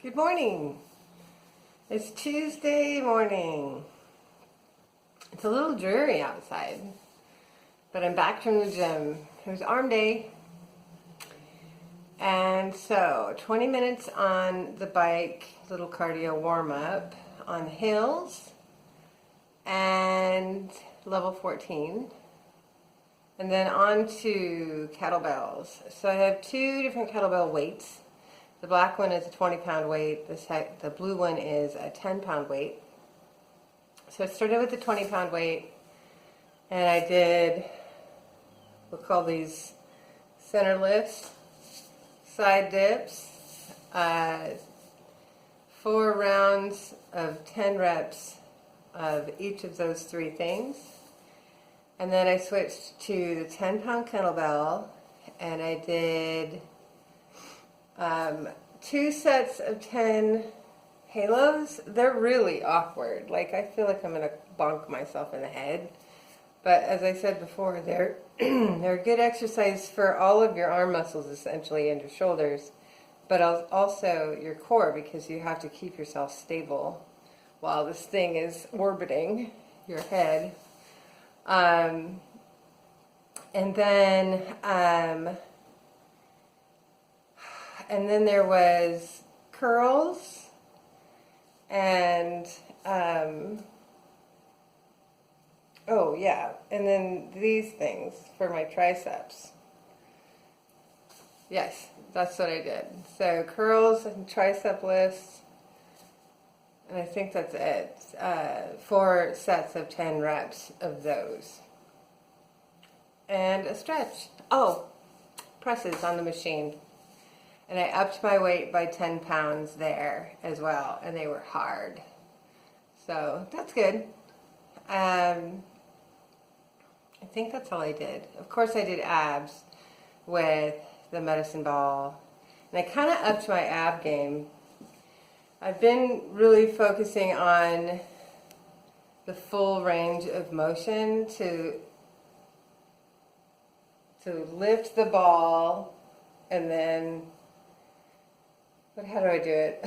Good morning. It's Tuesday morning. It's a little dreary outside, but I'm back from the gym. It was arm day. And so 20 minutes on the bike, little cardio warm up on hills and level 14. And then on to kettlebells. So I have two different kettlebell weights. The black one is a 20-pound weight. The blue one is a 10-pound weight. So I started with the 20-pound weight, and I did, we'll call these center lifts, side dips, 4 rounds of 10 reps of each of those 3 things. And then I switched to the 10-pound kettlebell, and I did 2 sets of 10 halos. They're really awkward. Like, I feel like I'm going to bonk myself in the head. But as I said before, they're a good exercise for all of your arm muscles, essentially, and your shoulders, but also your core, because you have to keep yourself stable while this thing is orbiting your head. And then there was curls and and then these things for my triceps. Yes, that's what I did. So curls and tricep lifts, and I think that's it. 4 sets of 10 reps of those. And a stretch. Oh, presses on the machine. And I upped my weight by 10 pounds there as well, and they were hard. So that's good. I think that's all I did. Of course, I did abs with the medicine ball, and I kind of upped my ab game. I've been really focusing on the full range of motion to lift the ball, and then, how do I do it?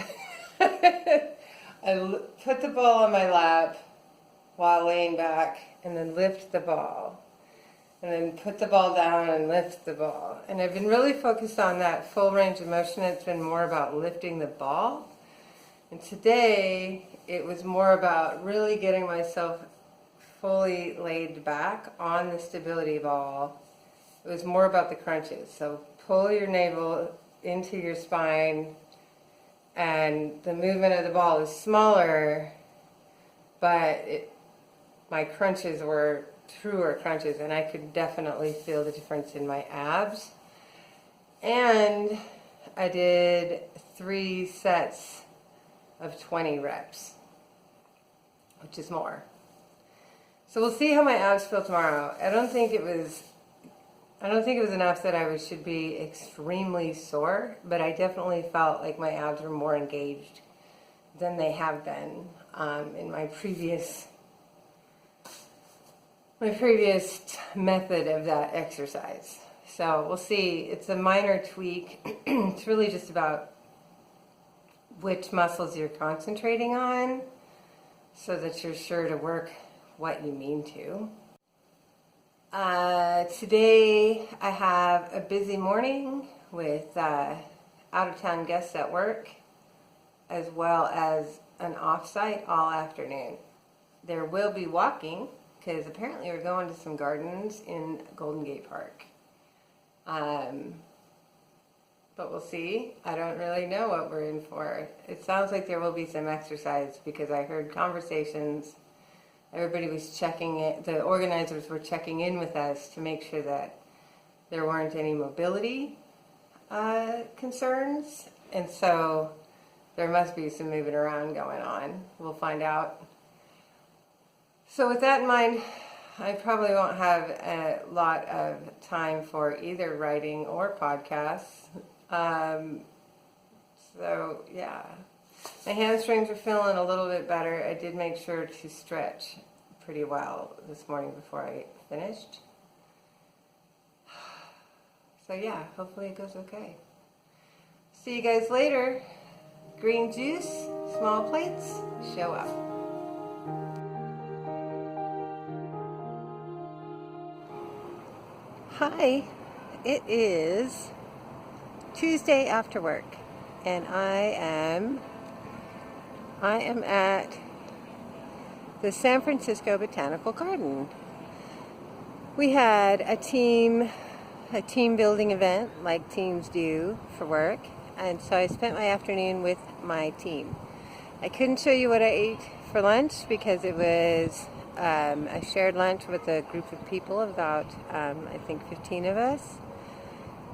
I put the ball on my lap while laying back, and then lift the ball, and then put the ball down and lift the ball. And I've been really focused on that full range of motion. It's been more about lifting the ball. And today, it was more about really getting myself fully laid back on the stability ball. It was more about the crunches. So pull your navel into your spine, and the movement of the ball is smaller, but my crunches were truer crunches, and I could definitely feel the difference in my abs. And I did 3 sets of 20 reps, which is more. So we'll see how my abs feel tomorrow. I don't think it was enough that I should be extremely sore, but I definitely felt like my abs were more engaged than they have been in my previous method of that exercise. So we'll see. It's a minor tweak. It's really just about which muscles you're concentrating on so that you're sure to work what you mean to. Today I have a busy morning with out-of-town guests at work, as well as an off-site all afternoon. There will be walking, because apparently we're going to some gardens in Golden Gate Park. But we'll see. I don't really know what we're in for. It sounds like there will be some exercise, because I heard conversations. Everybody was checking it. The organizers were checking in with us to make sure that there weren't any mobility concerns. And so there must be some moving around going on. We'll find out. So with that in mind, I probably won't have a lot of time for either writing or podcasts. So yeah, my hamstrings are feeling a little bit better. I did make sure to stretch pretty well this morning before I finished. So yeah, hopefully it goes okay. See you guys later. green juice, small plates, show up. Hi, it is Tuesday after work, and I am at the San Francisco Botanical Garden. We had a team building event like teams do for work, and so I spent my afternoon with my team. I couldn't show you what I ate for lunch because it was a shared lunch with a group of people, about I think 15 of us,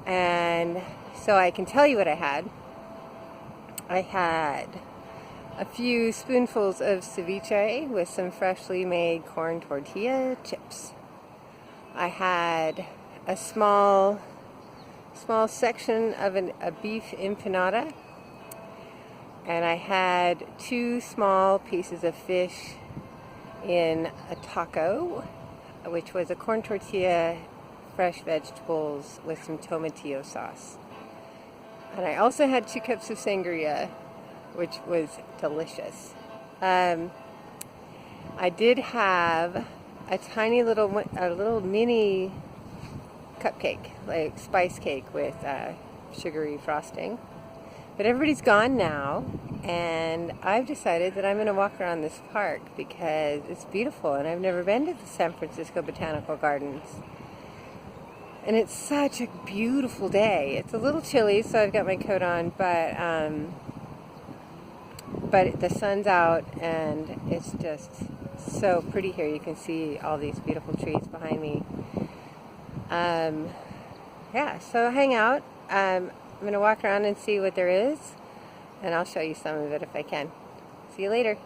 and so I can tell you what I had. I had a few spoonfuls of ceviche with some freshly made corn tortilla chips. I had a small section of a beef empanada, and I had 2 small pieces of fish in a taco, which was a corn tortilla, fresh vegetables with some tomatillo sauce. And I also had 2 cups of sangria, which was delicious. I did have a little mini cupcake, like spice cake with sugary frosting. But everybody's gone now, and I've decided that I'm going to walk around this park because it's beautiful, and I've never been to the San Francisco Botanical Gardens. And it's such a beautiful day. It's a little chilly, so I've got my coat on, but the sun's out, and it's just so pretty here. You can see all these beautiful trees behind me. Yeah, so hang out. I'm going to walk around and see what there is, and I'll show you some of it if I can. See you later.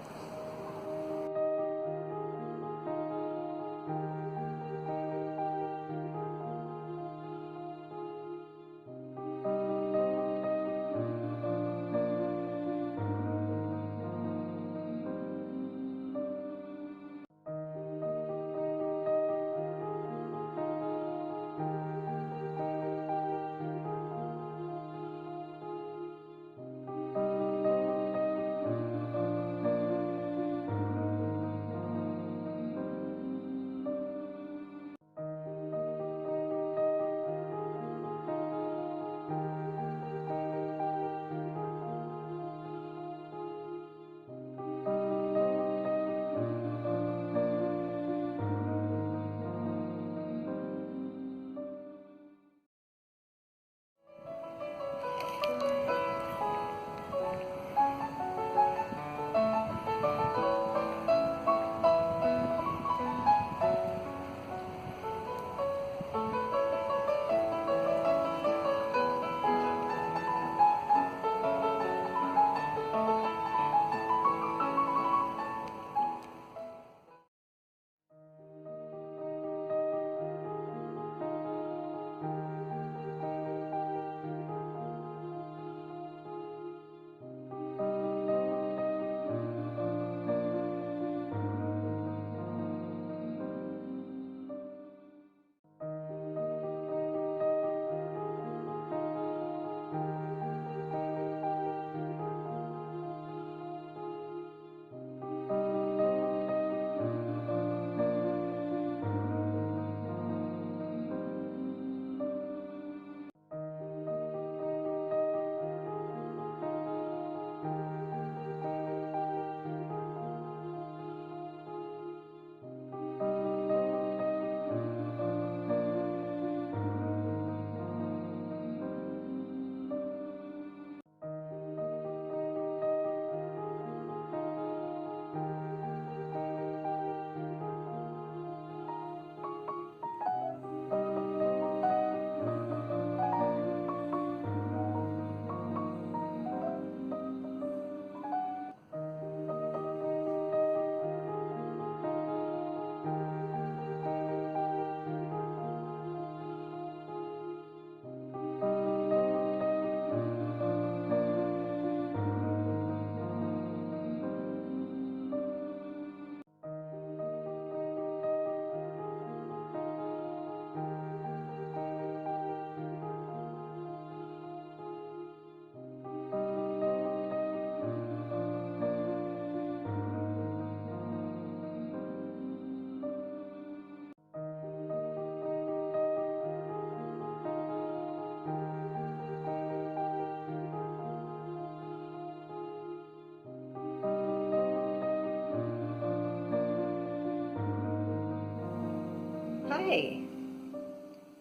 Hi.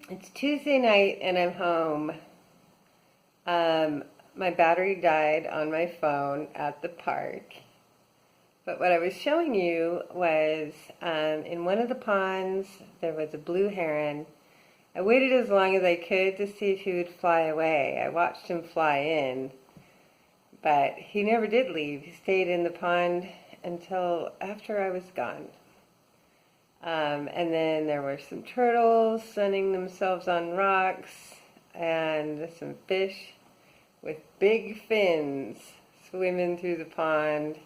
It's Tuesday night and I'm home. My battery died on my phone at the park. But what I was showing you was in one of the ponds there was a blue heron. I waited as long as I could to see if he would fly away. I watched him fly in, but he never did leave. He stayed in the pond until after I was gone. And then there were some turtles sunning themselves on rocks and some fish with big fins swimming through the pond.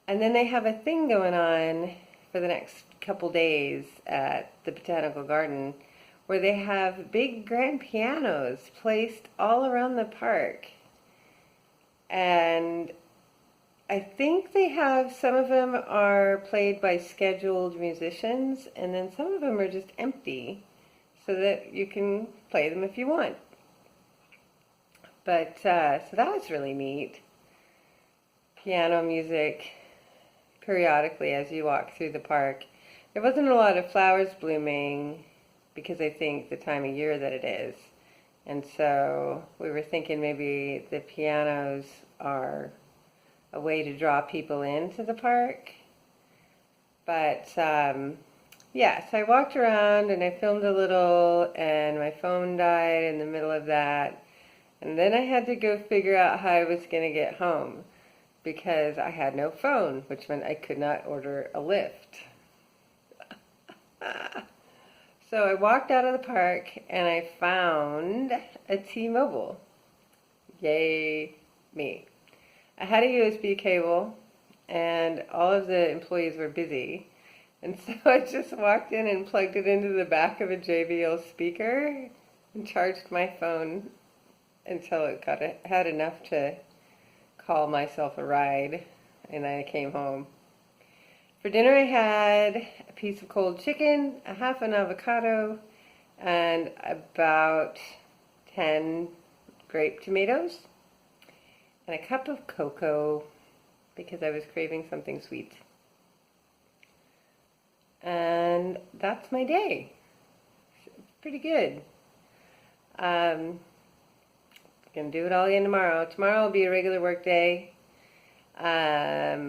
And then they have a thing going on for the next couple days at the Botanical Garden where they have big grand pianos placed all around the park. And I think they have, some of them are played by scheduled musicians, and then some of them are just empty, so that you can play them if you want. But, so that was really neat. Piano music periodically as you walk through the park. There wasn't a lot of flowers blooming, because I think the time of year that it is. And so we were thinking maybe the pianos are a way to draw people into the park. But yeah, so I walked around and I filmed a little and my phone died in the middle of that. And then I had to go figure out how I was going to get home because I had no phone, which meant I could not order a Lyft. So I walked out of the park and I found a T-Mobile. Yay me. I had a USB cable, and all of the employees were busy. And so I just walked in and plugged it into the back of a JBL speaker and charged my phone until it had enough to call myself a ride, and I came home. For dinner I had a piece of cold chicken, a half an avocado, and about 10 grape tomatoes. And a cup of cocoa because I was craving something sweet. And that's my day. Pretty good. Gonna do it all again tomorrow. Tomorrow will be a regular work day. Yeah,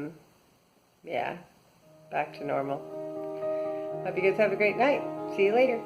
back to normal. Hope you guys have a great night. See you later.